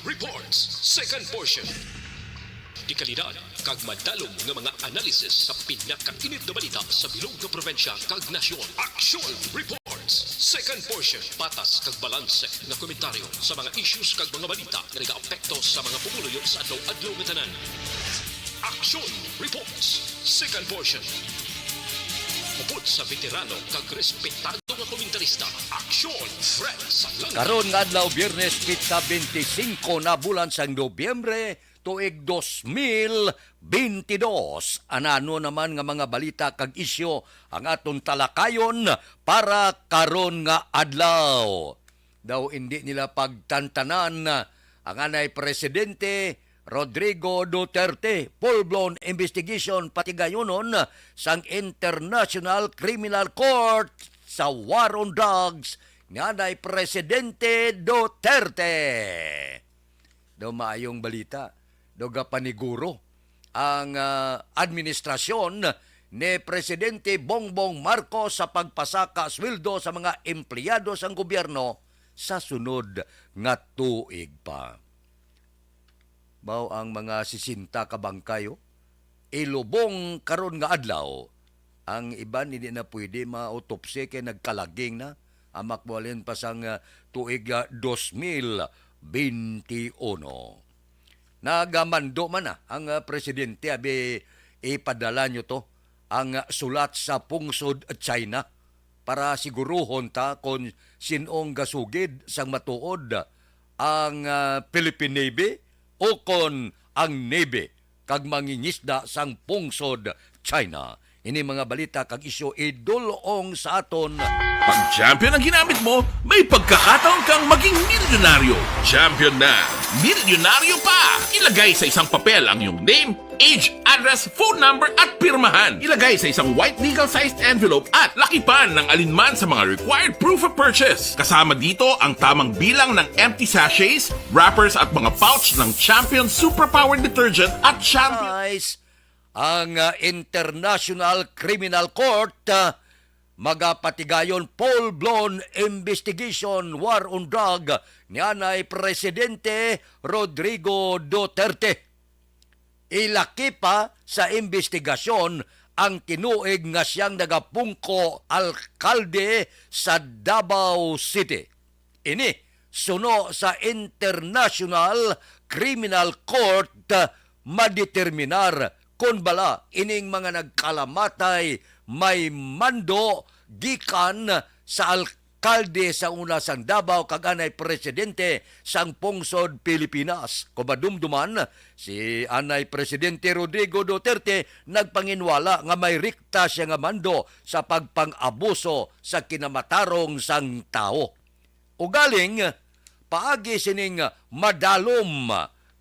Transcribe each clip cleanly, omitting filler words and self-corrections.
Reports, second portion. Di kalidad, kag madalong nga mga analisis sa pinakainit na balita sa bilog na probinsya kag nasyon. Actual Reports, second portion. Patas kag balanse nga komentaryo sa mga issues kag mga balita nga nagaapekto sa mga pumuluyo sa adlaw-adlaw nga tanan. Actual Reports, second portion. Upod sa veterano kag respetado nga komentarista, Aksyon Fred Salangka. Karon nga adlaw Biyernes pizza 25 na bulan sang Nobyembre tuig 2022. Anano naman nga mga balita kag isyu ang aton talakayon para karon nga adlaw. Daw hindi nila pagtantanan ang anay presidente Rodrigo Duterte, full-blown investigation pati gayonon sang International Criminal Court sa war on drugs nga nay Presidente Duterte. Daw maayong balita, daw paniguro ang administrasyon ni Presidente Bongbong Marcos sa pagpasaka sweldo sa mga empleyado sang gobyerno sa sunod nga tuig pa. Mao ang mga 60 ka bangkayo ilubong karon nga adlaw. Ang iban hindi na pwede ma-autopsy kay nagkalaging na amakbualin pa sang tuig 2021. Nagamando man na ang presidente abi ipadala nyo to ang sulat sa pungsod China para siguruhon ta kung sinong gasugid sang matuod ang Philippine Navy o kon ang Navy kag mangingisda sang pungsod China. Ini mga balita kag isyu idulong sa aton. Pag champion ang ginamit mo, may pagkakataon kang maging milyonaryo. Champion na, milyonaryo pa! Ilagay sa isang papel ang iyong name, age, address, phone number at pirmahan. Ilagay sa isang white legal-sized envelope at lakipan ng alinman sa mga required proof of purchase. Kasama dito ang tamang bilang ng empty sachets, wrappers at mga pouch ng Champion Superpower Detergent at Champion... Ang International Criminal Court magapatigayon full-blown investigation war on drug ni anay Presidente Rodrigo Duterte. Ilaki pa sa investigasyon ang tinuig nga siyang nagapungko alkalde sa Davao City. Ini suno sa International Criminal Court madeterminar kung bala ining mga nagkalamatay may mando gikan sa alkalde sa una sang Davao kag anay presidente sang pungsod Pilipinas. Kubadumduman si anay presidente Rodrigo Duterte nagpanginwala nga may rikta siya nga mando sa pagpang-abuso sa kinamatarong sang tao. Ugaling paagi sining madalom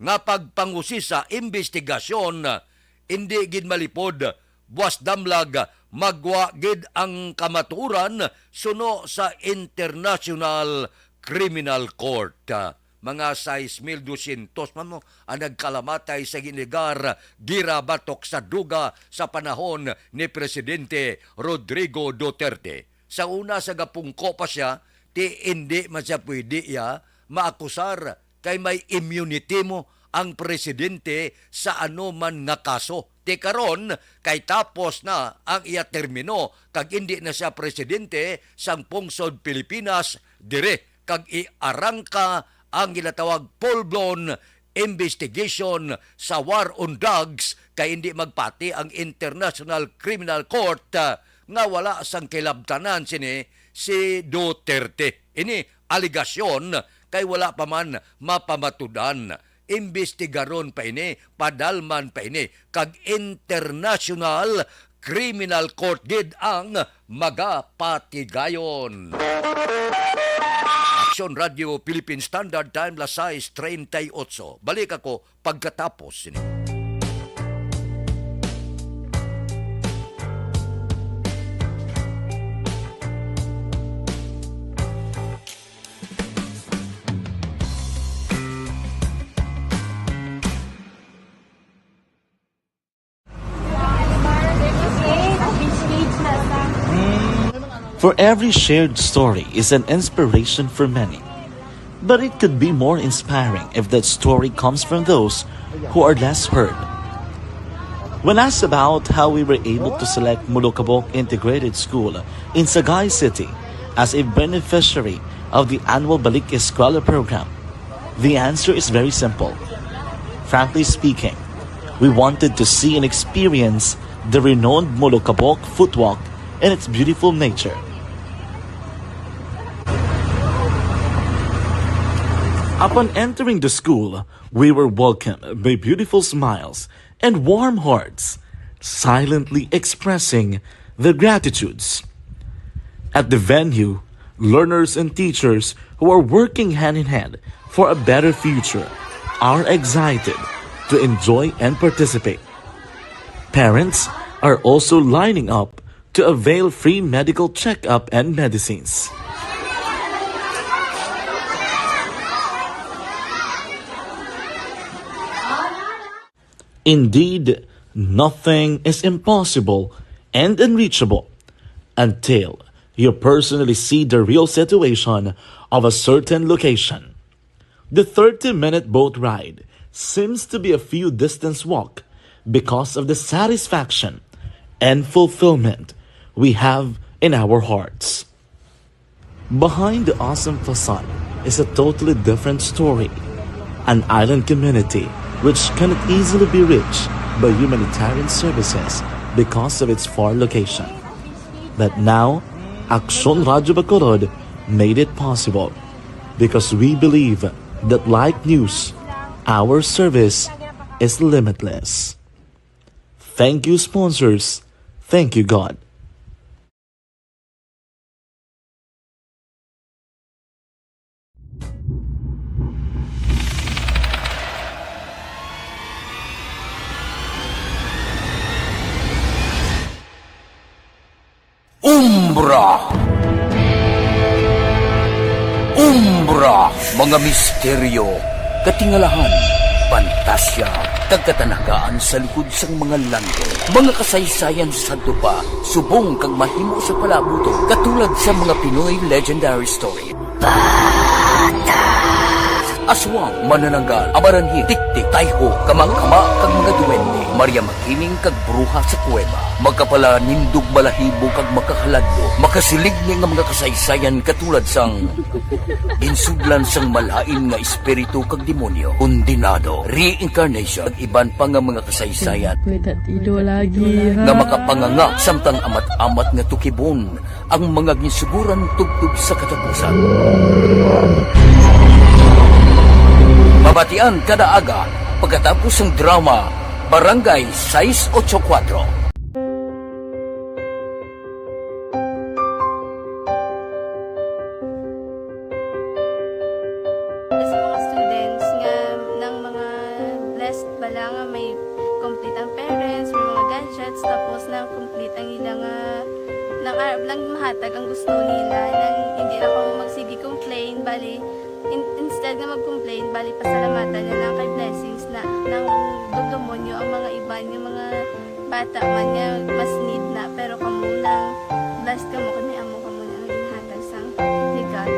nga pagpangusi sa investigasyon hindi gid malipod, buwas damlag, magwa gid ang kamaturan suno sa International Criminal Court. Mga 6,200 man mo ang nagkalamatay sa ginigar girabatok sa duga sa panahon ni Presidente Rodrigo Duterte. Sa una sa gapungko pa siya, hindi man siya pwede maakusar kay may immunity mo ang presidente sa anuman nga kaso. Ti karon kay tapos na ang iya termino kag hindi na siya presidente sang pungsod Pilipinas dire kag iarangka ang ginatawag full-blown investigation sa war on drugs kay hindi magpati ang International Criminal Court nga wala sang kilabtanan sini si Duterte. Ini aligasyon kay wala pa man mapamatudan. Investigaron pa ini, padalman pa ini, kag International Criminal Court gid ang magapatigayon. Aksyon Radio Philippine Standard Time las 6:38. Balik ako pagkatapos ini. For every shared story is an inspiration for many. But it could be more inspiring if that story comes from those who are less heard. When asked about how we were able to select Mulukabok Integrated School in Sagay City as a beneficiary of the annual Balik Eskwela program, the answer is very simple. Frankly speaking, we wanted to see and experience the renowned Mulukabok footwalk in its beautiful nature. Upon entering the school, we were welcomed by beautiful smiles and warm hearts, silently expressing their gratitudes. At the venue, learners and teachers who are working hand in hand for a better future are excited to enjoy and participate. Parents are also lining up to avail free medical checkup and medicines. Indeed, nothing is impossible and unreachable until you personally see the real situation of a certain location. The 30-minute boat ride seems to be a few distance walk because of the satisfaction and fulfillment we have in our hearts. Behind the awesome facade is a totally different story. An island community which cannot easily be reached by humanitarian services because of its far location. But now, Aksyon Radio Bacolod made it possible because we believe that like news, our service is limitless. Thank you, sponsors. Thank you, God. Umbra, mga misteryo, katingalahan, pantasya, tagkatanagaan sa likod sang mga lando, mga kasaysayan sa dupa, subong kag mahimo sa palabuto, katulad sa mga Pinoy legendary story. Aswang, manananggal, amaranhit, tiktik, tayho, kamang-kama, kag mga duwende, Maria Makining kag bruha sa kuweba, magkapala nindog balahibo kag makahaladlo, makasilig ni nga mga kasaysayan katulad sang ginsudlan sang malain nga espiritu kag demonyo, kondinado, reincarnation, kag iban pa nga mga kasaysayan nga makapanganga samtang amat-amat nga tukibon ang mga ginsuguran tugtog sa katapusan. Mabatian kada aga pagkatapos ng drama Barangay 684. Sa mga students nga ng mga blessed bala nga may complete ang parents, may mga gadgets, tapos na complete ang ilang lang mahatag ang gusto nila nang hindi na ako magsigi complain, bali instead nga mag-complain, bali pasalamatan na lang kay blessings na nang dudumonyo ang mga iba niya mga bata man niya mas need na, pero kamo nang blessed kamo kami amo kamo na ang inahatag sang ni God.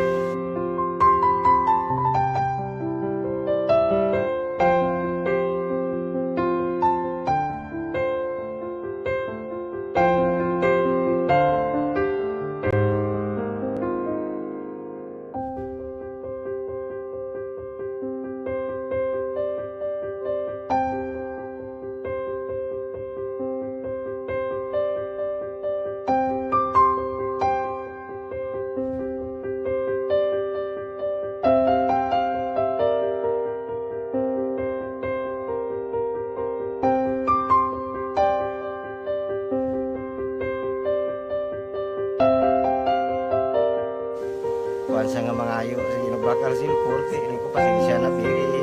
Kuan sa nga mga ayo sa ginubakal silpur kay ini ko pasensya na pili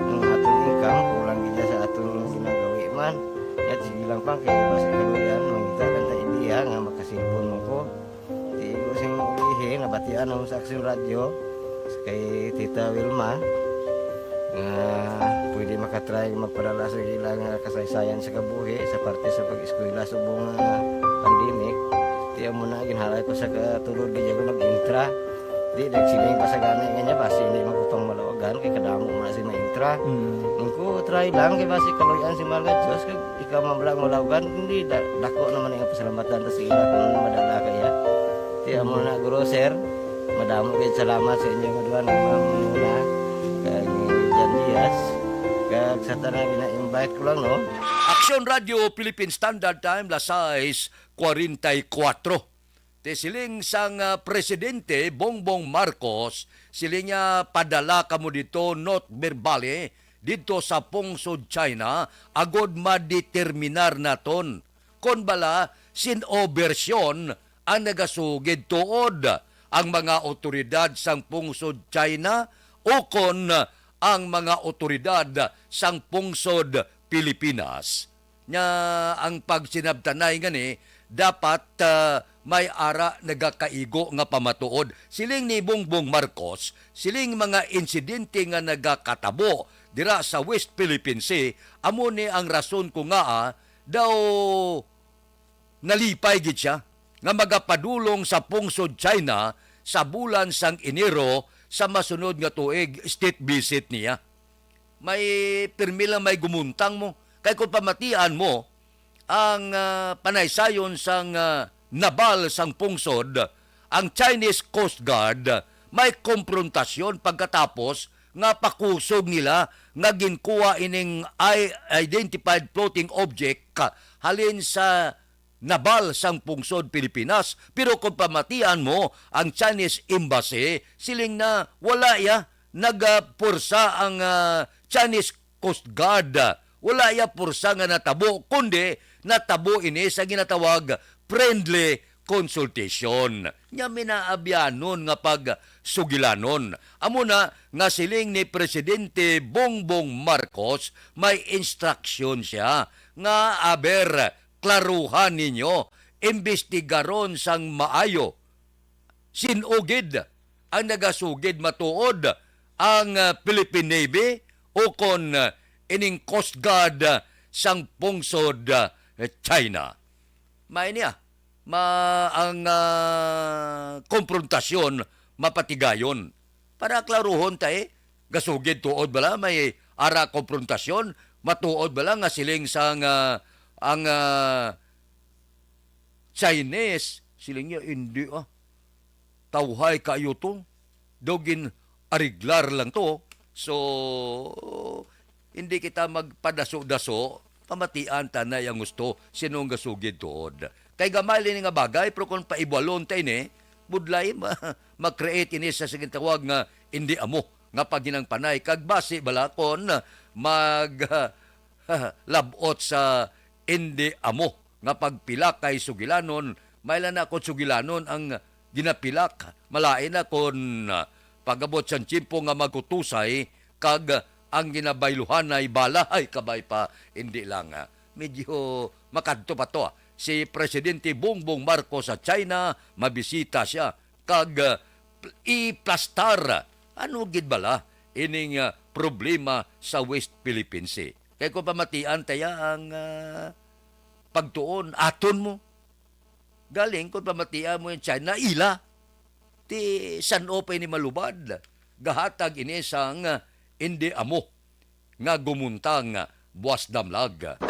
ang atong income kulang gid sa atong ginagawi man at sige lang pang kay basta kaluyan mangita kan ta idea nga makasilpon mo ko di ko sing ulihi nabatian ang sa Aksyon Radio kay Tita Wilma nga pwede makatry magpadala sa ilang kasaysayan sa kabuhi sa parte sa pag-eskwela subong pandemic. Tiyan mo na ginhalay ko sa katulod di ko nag-intra Di nagsiling pa sa gani nga niya basi hindi magupang malawagan kay kadamo mo na si maintra. Ningko try lang kay basi kaluyan si Malga Diyos kay ikaw mablang malawagan hindi dako naman ang pasalamatan ta sa ila kung madala kaya. Ti amo na guro sir. Madamo kay salamat sa inyo nga duha ng mamuna kay Jan Diaz. Kag sa tanan ina-invite ko lang no. Aksyon Radio Philippine Standard Time las 6:44. Te siling sang presidente Bongbong Marcos siling padala kamo dito not verbale dito sa pungsod China agod madeterminar naton kon bala sin oversyon ang nagasugid tuod ang mga otoridad sang pungsod China o kon ang mga otoridad sang pungsod Pilipinas. Nya ang pagsinabtanay ngani dapat may ara nagakaigo nga pamatuod. Siling ni Bongbong Marcos, siling mga insidente nga nagakatabo dira sa West Philippine Sea, amo ni ang rason ko nga daw nalipay gid siya nga magapadulong sa pungsod China sa bulan sang Enero sa masunod nga tuig state visit niya. May pirmi lang may gumuntang mo. Kay kung pamatian mo ang panaysayon sang nabal sang pungsod, ang Chinese Coast Guard may komprontasyon pagkatapos nga pakusog nila nga ginkuha ining identified floating object halin sa nabal sang pungsod Pilipinas. Pero kung pamatian mo ang Chinese Embassy, siling na wala nagpursa ang Chinese Coast Guard. Wala pursa nga natabo, kundi natabo ini sa ginatawag friendly consultation. Nya minaabyanon nga pagsugilanon. Amo na nga siling ni Presidente Bongbong Marcos may instruction siya nga aber klaruhan ninyo, imbestigaron sang maayo. Sinugid ang nagasugid matuod ang Philippine Navy o kon ining Coast Guard sang pungsod China. May niya, ang komprontasyon mapatigayon. Para klaruhon tayo, gasugid tuod bala, may ara komprontasyon, matuod bala nga siling sang ang Chinese, siling niya, hindi tawhay kayo to, dogin ariglar lang to, so hindi kita magpadaso-daso, pamatian tanay ang gusto, sinong gasugid tuod. Kay gamay ni nga bagay, pero kung paibalon tayo ni, budlay mag-create ini sa siging tawag nga hindi amo, nga paginang panay, kag basi balakon labot sa hindi amo, nga pagpilak kay sugilanon, mailan na kon sugilanon ang ginapilak, malain na kon pagabot sa tiyempo nga magkutusay, kag ang ginabayluhan ay bala, ay kabay pa, hindi lang. Medyo makadto pa to. Si Presidente Bongbong Marcos sa China, mabisita siya, kag iplastar. Ano gid bala? Ining problema sa West Philippine Sea. Kaya kung pamatian taya ang pagtuon, aton mo. Galing kung pamatian mo yung China, ila. Ti san opay ni malubad. Gahatag inisang hindi amo nga gumuntang buwas damlag.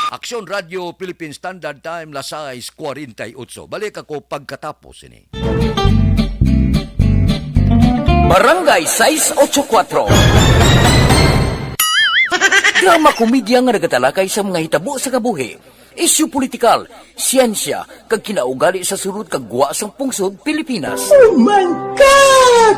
Aksyon Radio Philippine Standard Time las 6:48. Balik ako pagkatapos ini. Barangay 684. Drama komedya nga nagatalakay sa mga hitabo sa kabuhi, isyu politikal, siyensya, kag kinaugali sa surut kag guwa sang pungsod Pilipinas. Oh my God!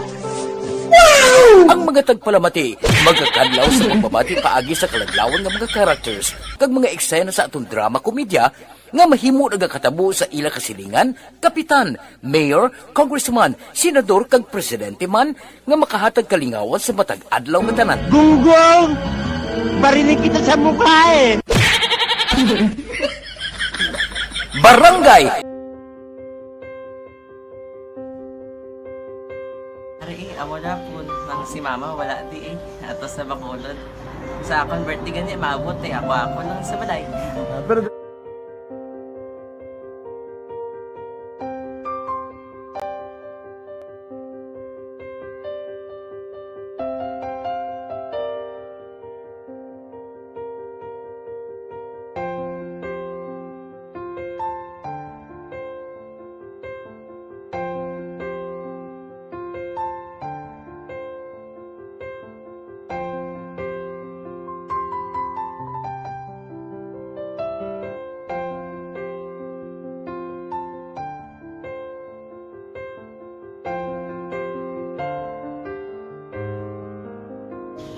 Wow! Ang mga tagpalamati, magkakadlaw sa pagbabati paagi sa kaladlawan ng mga characters kag mga eksena sa atong drama komedya nga mahimo nagakatabo sa ila kasilingan, kapitan, mayor, congressman, senador kag presidente man nga makahatag kalingawan sa matag adlaw nga tanan. Gunggong! Barinig kita sa mukha eh! Barangay! Amo na po nang si mama wala di atos sa Bacolod. Sa akong birthday gani maabot ako nang sa balay. Pero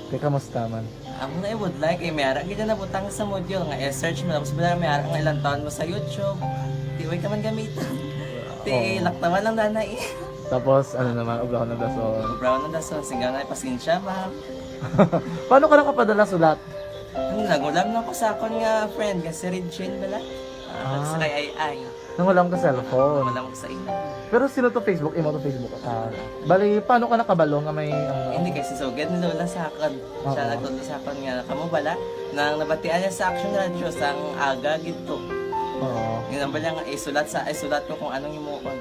Kaya kamusta man? Ako na would like, mayara kita na butang sa module nga search mo tapos bala mayara nga ilang taon mo sa YouTube. Tiway ka man gamitan. Ti laktaman lang nanay. Tapos, ano naman, ublaw ng dason. Brown na dason, singga nga pasensya ma'am. Paano ka nakapadala sulat? Nagulam na ko sa akon nga friend kasi Regine bala. Sa kay ay. Nang walang ka cellphone. Wala mo sa ina. Pero sino to Facebook? Imo to Facebook. Bali, paano ka nakabalo nga may... Hindi kasi sugad ni Lola sa akon. Siya nagtulong sa akon nga kamo bala nang nabatian niya sa Action Radio sang aga gito. Oo. Yun ang bala nga isulat ko kung anong imuon.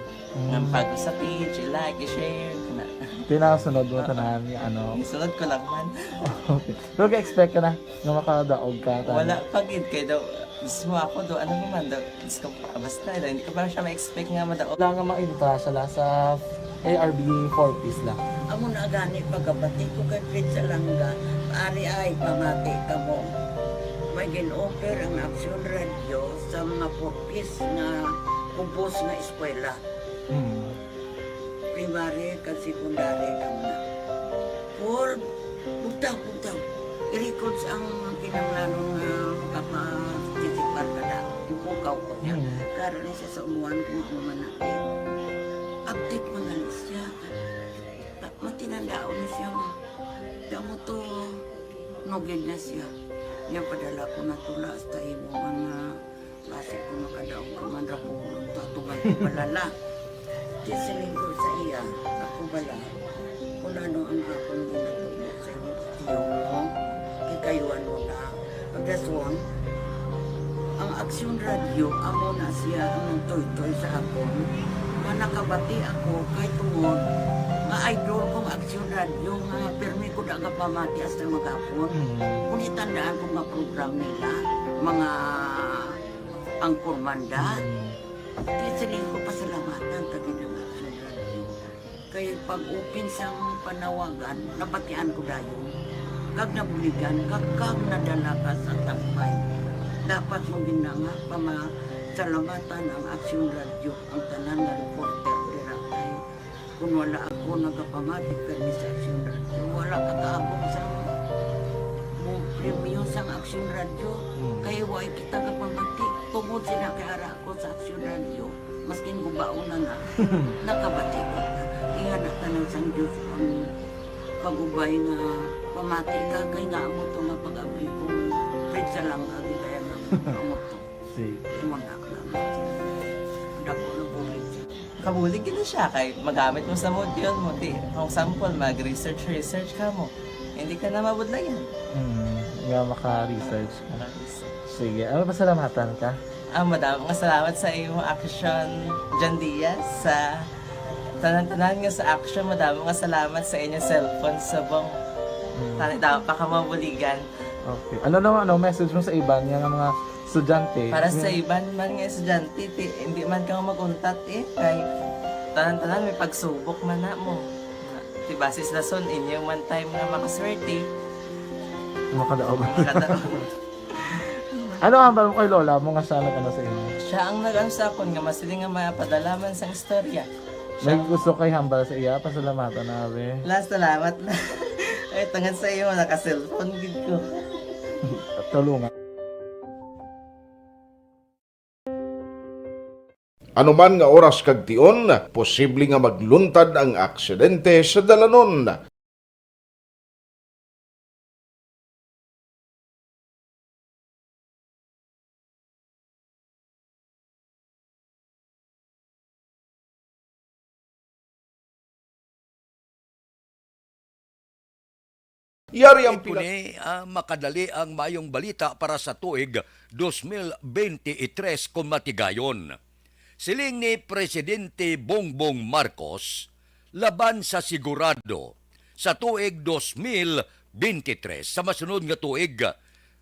Nga pag sa page, i-like, i-share. Pinasunod mo tanan yung ano. Isunod ko lang man. Okay. Pero ka-expect ka na na makadaog ka. Wala pagid kay daw. Gusto mo ako do ano naman daw. Gusto ko basta hindi ko pa siya ma-expect nga madaog. Wala nga makita siya sa ARB 4 piece lang. Amo na gani pagkabati ko kay Fritz Alanga, ari ay pamati ka mo. May gin-offer ang Action Radio sa mga purpose na kumpos nga eskwela. Primary kag secondary ka na. For butaw. I-record sa ang kinanglanong kapasisipar ka na. Ipukaw ko niya. Karoon niya siya sa umuwan kung umuman natin. Update mga siya. Matinandaon na siya. Damo to, nugid na siya. Niya padala ko na tula sa imo mga klase ko makadaong kamandra po tatugan ko balala. Di siling ko sa iya, ako bala. Kung ano ang akong ginatulog sa iyo mo, kikayuan mo na. Pagdaswan, ang Action Radio, amo na siya ang toy-toy sa akon. Manakabati ako kay tungod nga idol kong Action Radio nga permi ko daga pamati hasta magapon. Kung itandaan ko nga program nila, mga angkormanda, tisiling ko pasalamatan tagi ng Action Radio. Kaya pag-upin siyang panawagan, nabatian ko dayon. Kag nabuligan, kag nadala ka sa tampay. Dapat mong ginanga pamasalamatan ang Action Radio, ang tanan nga reporter diratay. Kung wala ako nagapamati kami sa Action Radio, wala kakaabong sa premium sa Action Radio. Kaya wala kita kapamati. Tungod sila kaya ako sa Action Radio, maskin gubaon na nga, nakabati ko na. Iyan na tanong sa Diyos ang pag-ubay nga pamati ka, kaya nga mo ito nga pag-abay ko. Fred sa lang, agi kaya nga mo ito. Mga dako na bulit siya. Kabulig gina siya kay magamit mo sa module mo. Di, kung sample, mag-research ka mo. Hindi ka na mabudlayan. Nga maka-research ka na. Sige, ano pasalamatan ka? Madaming salamat sa iyong Action John Diaz sa tanan-tanan nga sa Action. Madaming salamat sa inyong cellphone sa bong dapat pa ka mabuligan. Okay. Ano naman message mo sa iban nga mga estudyante? Para sa iban man nga estudyante, hindi man ka maguntat kay tanan-tanan may pagsubok man na mo. Di basis na son inyong one time nga makaswerte. Makadaog. Ano ang balong kay Lola mo nga siya nag-ano sa inyo? Siya ang nag-ano sa akon nga masiling nga mapadalaman sa istorya. May gusto kay hambal sa iya, pasalamatan na be. Last salamat na. Ay, tangan sa iyo, naka-cellphone gid ko. Tulungan. Anuman nga oras kag tion, posible nga magluntad ang aksidente sa dalanon. Yari ang Ito makadali ang mayong balita para sa tuig 2023 kung matigayon. Siling ni Presidente Bongbong Marcos, laban sa sigurado sa tuig 2023. Sa masunod nga tuig,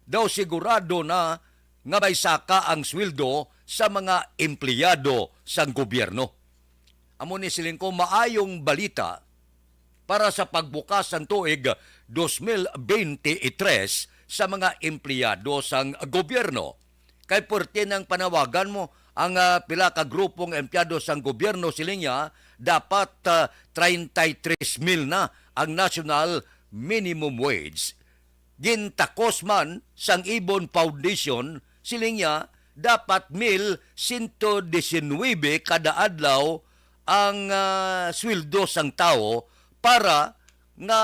daw sigurado na nga may saka ang sweldo sa mga empleyado sa gobyerno. Amo ni siling ko maayong balita para sa pagbukas ng tuig 2023 sa mga empleyado sang gobyerno. Kay porte ng panawagan mo, ang pila ka grupong empleyado sang gobyerno siling niya, dapat 33,000 na ang national minimum wage. Gintakos man sang Ibon Foundation siling niya dapat 1,119 kada adlaw ang sweldo sang tao para nga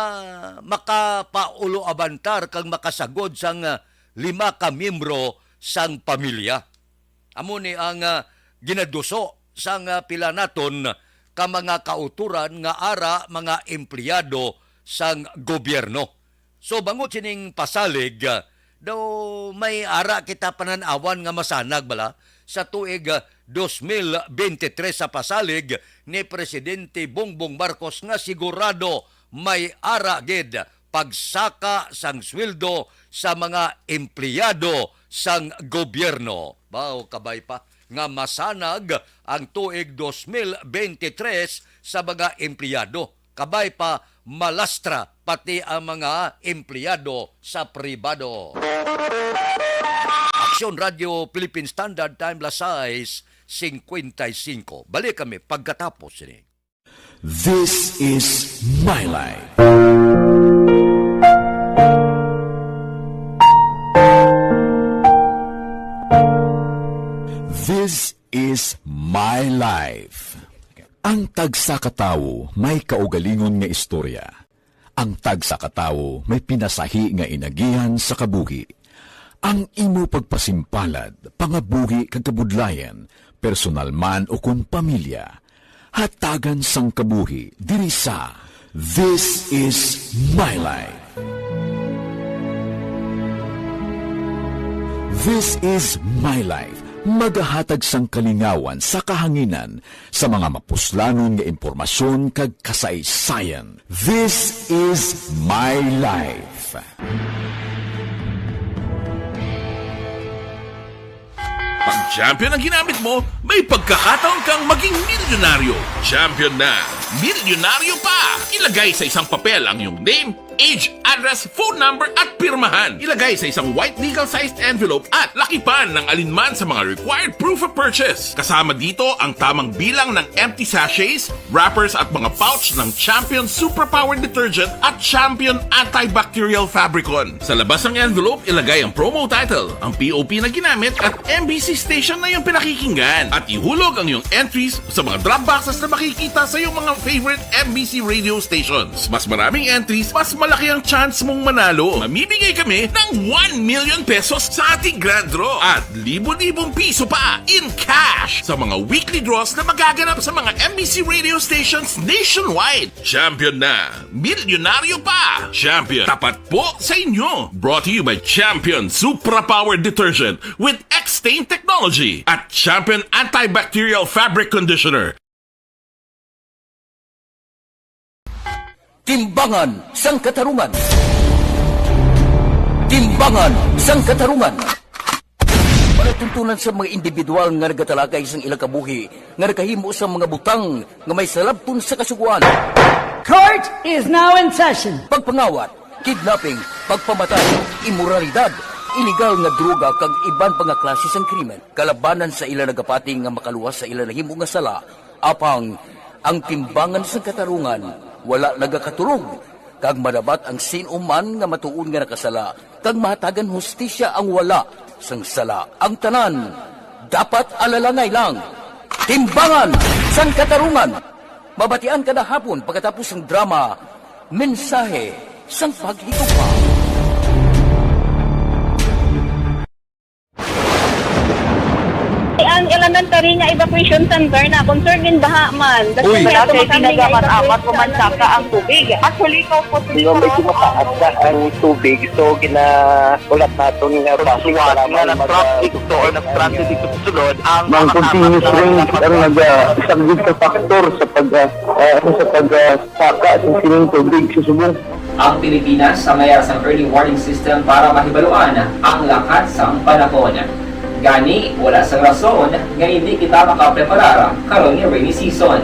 makapaulo abantar kang makasagod sang 5 ka miyembro sang pamilya. Amo ni ang ginaduso sang pila naton ka mga kauturan nga ara mga empleyado sang gobyerno. So bangot sining pasalig, daw may ara kita pananawan nga masanag bala sa tuig 2023 sa pasalig ni Presidente Bongbong Marcos nga sigurado may ara gid pagsaka sang sweldo sa mga empleyado sang gobyerno. Bao kabay pa nga masanag ang tuig 2023 sa mga empleyado. Kabay pa malastra pati ang mga empleyado sa pribado. Aksyon Radio Philippine Standard Time Lasais 55. Balik kami pagkatapos ini. This is my life. This is my life. Ang tagsakatawo may kaugalingon nga istorya. Ang tagsakatawo may pinasahi nga inagihan sa kabuhi. Ang imo pagpasimpalad, pangabuhi kag kabudlayan, personal man o kung pamilya, hatagan sang kabuhi diri sa This is my life. This is my life. Magahatag sang kalingawan sa kahanginan sa mga mapuslanon nga impormasyon kag kasaysayan. This is my life. Pag champion ang ginamit mo, may pagkakataon kang maging milyonaryo. Champion na, milyonaryo pa! Ilagay sa isang papel ang iyong name, age, address, phone number at pirmahan. Ilagay sa isang white legal-sized envelope at lakipan ng alinman sa mga required proof of purchase. Kasama dito ang tamang bilang ng empty sachets, wrappers at mga pouch ng Champion Superpower Detergent at Champion Antibacterial Fabricon. Sa labas ng envelope, ilagay ang promo title, ang POP na ginamit at MBC station na yung pinakikinggan. At ihulog ang iyong entries sa mga drop boxes na makikita sa iyong mga favorite MBC radio stations. Mas maraming entries, mas malaki ang chance mong manalo. Mamimigay kami ng 1 million pesos sa ating grand draw at libo-libong piso pa in cash sa mga weekly draws na magaganap sa mga MBC radio stations nationwide. Champion na, milyonaryo pa. Champion, tapat po sa inyo. Brought to you by Champion Superpower Detergent with X-Stain Technology at Champion Antibacterial Fabric Conditioner. Timbangan sang katarungan. Timbangan sang katarungan. Panatuntunan sa mga individual nga nagatalakay sang ilang kabuhi nga nakahimo sa mga butang nga may salabton sa kasuguan. Court is now in session. Pagpangawat, kidnapping, pagpamatay, imoralidad, illegal nga droga kag iban pa nga klase sang krimen. Kalabanan sa ilang nagapating nga makaluwas sa ilang nahimo nga sala, apang ang timbangan sang katarungan wala nagakatulog, kag madabat ang sinuman nga matuon nga nakasala, kag mahatagan hustisya ang wala sang sala. Ang tanan, dapat alalangay lang. Timbangan sang katarungan. Mabatian kada hapon pagkatapos ng drama, mensahe sang paghigugma. Ang elementary nga evacuation center na concern din baha man. Uy, kasi tinagaman amat kumansaka ang tubig. Actually, ikaw po medyo mataas na ang tubig. So, ginaulat natin nga pasiwala nga ng traffic to or nag-transit dito sa sulod. Ang continuous rain ang isang good factor sa pagsaka at sining tubig sa subong. Ang Pilipinas sa mayroon sa early warning system para mahibaluan ang lakat sa panahon. Gani, wala sa rason nga hindi kita makapreparara karon ni rainy season.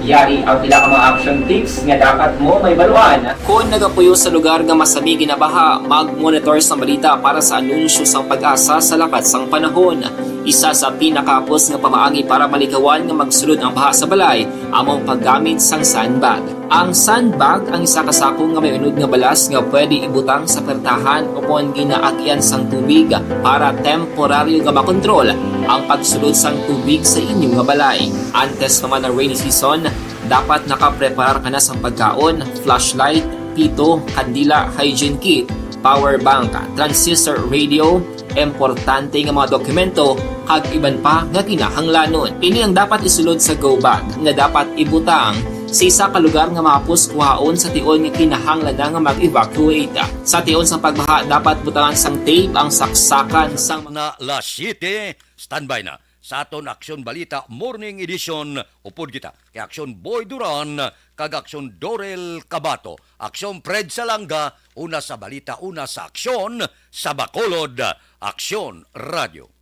Yari ang pila ka mga action tips nga dapat mo may baluan. Kung nagapuyo sa lugar nga masabi ginabaha, mag-monitor sa balita para sa anunsyo sa pag-asa sa lakat sang panahon. Isa sa pinakapos nga pamaagi para malikawan nga magsulod ang baha sa balay among paggamit sang sandbag. Ang sandbag ang isa ka sako nga may unod nga balas nga pwede ibutang sa pertahan upon ginaagyan sang tubig para temporaryo nga makontrol ang pagsulod sang tubig sa inyong nga balay. Antes naman ng rainy season, dapat nakapreparar ka na sa pagkaon, flashlight, pito, kandila, hygiene kit, power bank, transistor radio, importante nga mga dokumento kag iban pa nga kinahanglanon. Ini ang dapat isulod sa go bag nga dapat ibutang sa isa ka lugar nga mapus kuhaon sa tion nga kinahanglan nga mag-evacuate. Sa tion sa pagbaha dapat butangan sang tape ang saksakan sang na Las 7, standby na. Sa aton Aksyon Balita Morning Edition, upod kita kay Aksyon Boy Duran, kag Aksyon Dorel Cabato, Aksyon Fred Salanga, una sa balita, una sa aksyon, sa Bacolod, Aksyon Radio.